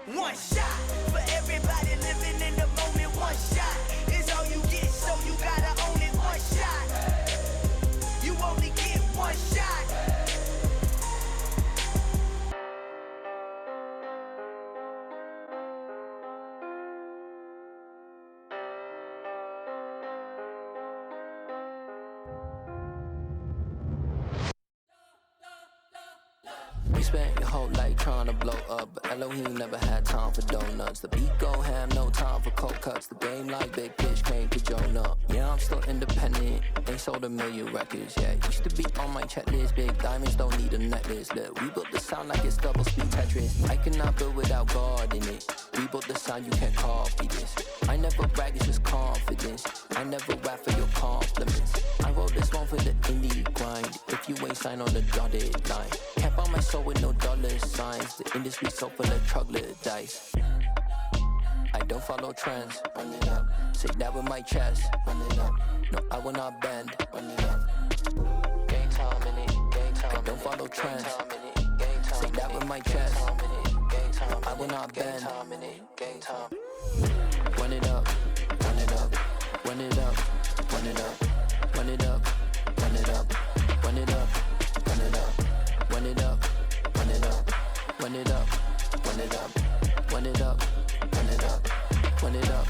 S5: One shot for everybody living in the moment. One shot is all you get, so you gotta own it. One shot. You only get one shot.
S10: We spent your whole life trying to blow up, but Elohim never had time for donuts. The beat go ham, no time for cold cuts. The game like Big Fish came to Jonah. Yeah, I'm still independent, ain't sold a million records. Yeah, used to be on my checklist. Big diamonds don't need a necklace. Look, we built the sound like it's double speed Tetris. I cannot build without God in it. We built the sound, you can't copy this. I never brag, it's just confidence. I never rap for your compliments. I wrote this one for the indie grind. If you ain't signed on the dotted line, can't buy my soul with no dollar signs. The industry so full of troglodytes. I don't follow trends. Run it up. Say that with my chest. Run it up. No, I will not bend. Run it up. Game time in it. Game time. I don't follow trends. Say that with my chest. I will not bend. Game time. Run it up. Run it up. Run it up. Run it up. Run it up. Run it up. Run it up. Run it up. Run it up. Run it up. Run it up. Run it up. Run it up. Run it up. Run it up.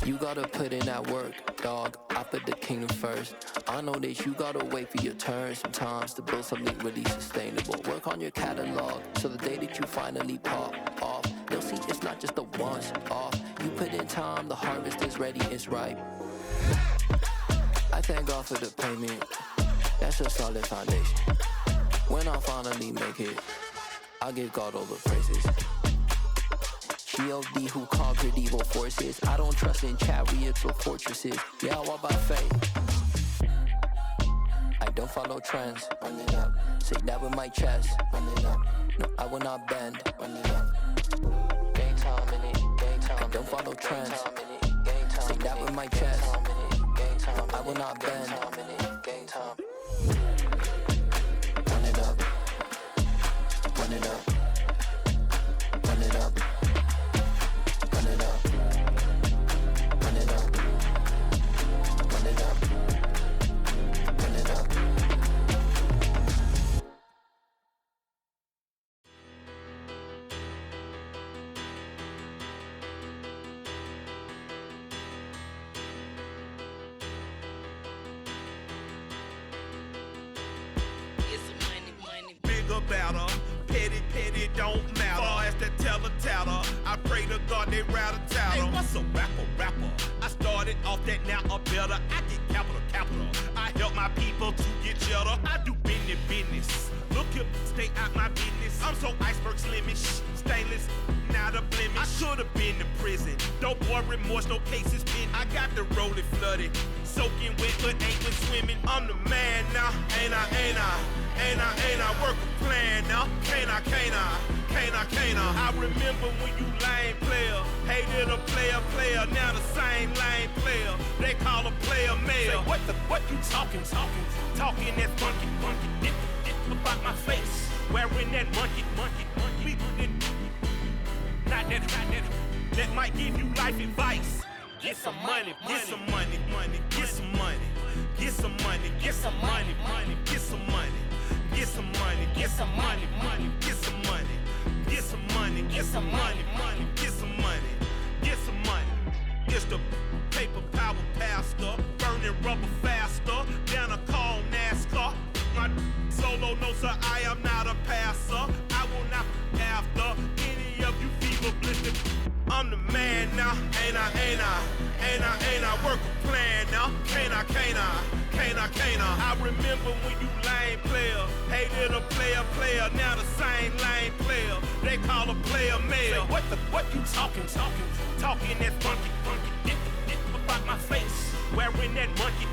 S10: You gotta put in that work, dog. I put the kingdom first. I know that you gotta wait for your turn sometimes to build something really sustainable. Work on your catalog so the day that you finally pop off, you'll see it's not just a once off. You put in time, the harvest is ready, it's ripe. I thank God for the payment. That's a solid foundation. When I finally make it, I'll give God all the praises. G.O.D. who conquered evil forces. I don't trust in chariots or fortresses. Yeah, I walk by faith. I don't follow trends. Run it up. Say that with my chest. Run it up. No, I will not bend. Run it up. Game time in it. Game time. I don't follow trends. Say that with my chest. No, I will not bend. Game time. Run it up. Run it up. Run it up. Run it up. Run it up. Run it up. Run it up.
S11: Bigger, better, petty, don't matter. Far as the teller, I pray to God they rattle tattle. Hey, what's a rapper? I started off that, now I'm better. I get capital. I help my people to get cheddar. I do business. Look here, stay out my business. I'm so iceberg slimish, stainless, not a blemish. I should've been to prison. Don't boy remorse, no cases pinned. I got the rollie flooded, soaking wet but ain't been swimming. I'm the man now, ain't I? Work a plan now, can't I? I remember when you lame player, hated a player, now the same lame player. They call a player mayor. Say, what you talking that funky, get about my face, wearing that monkey. We not that might give you life advice. Get some money, get some money, get some money, get some money, get some money, get some money. Get some money, get some money, get some money, get some money, get some money, get some money, get some money. It's the paper power pastor, burning rubber faster, down a call NASCAR. My solo, no sir, I am not a passer. I will not after any of you fever blistered. I'm the man now, ain't I? Work a plan now, can't I? I remember when you lame player, hated a player, now the same lame player. They call a player mayor. Say, what you talking that funky, get about my face, wearing that monkey.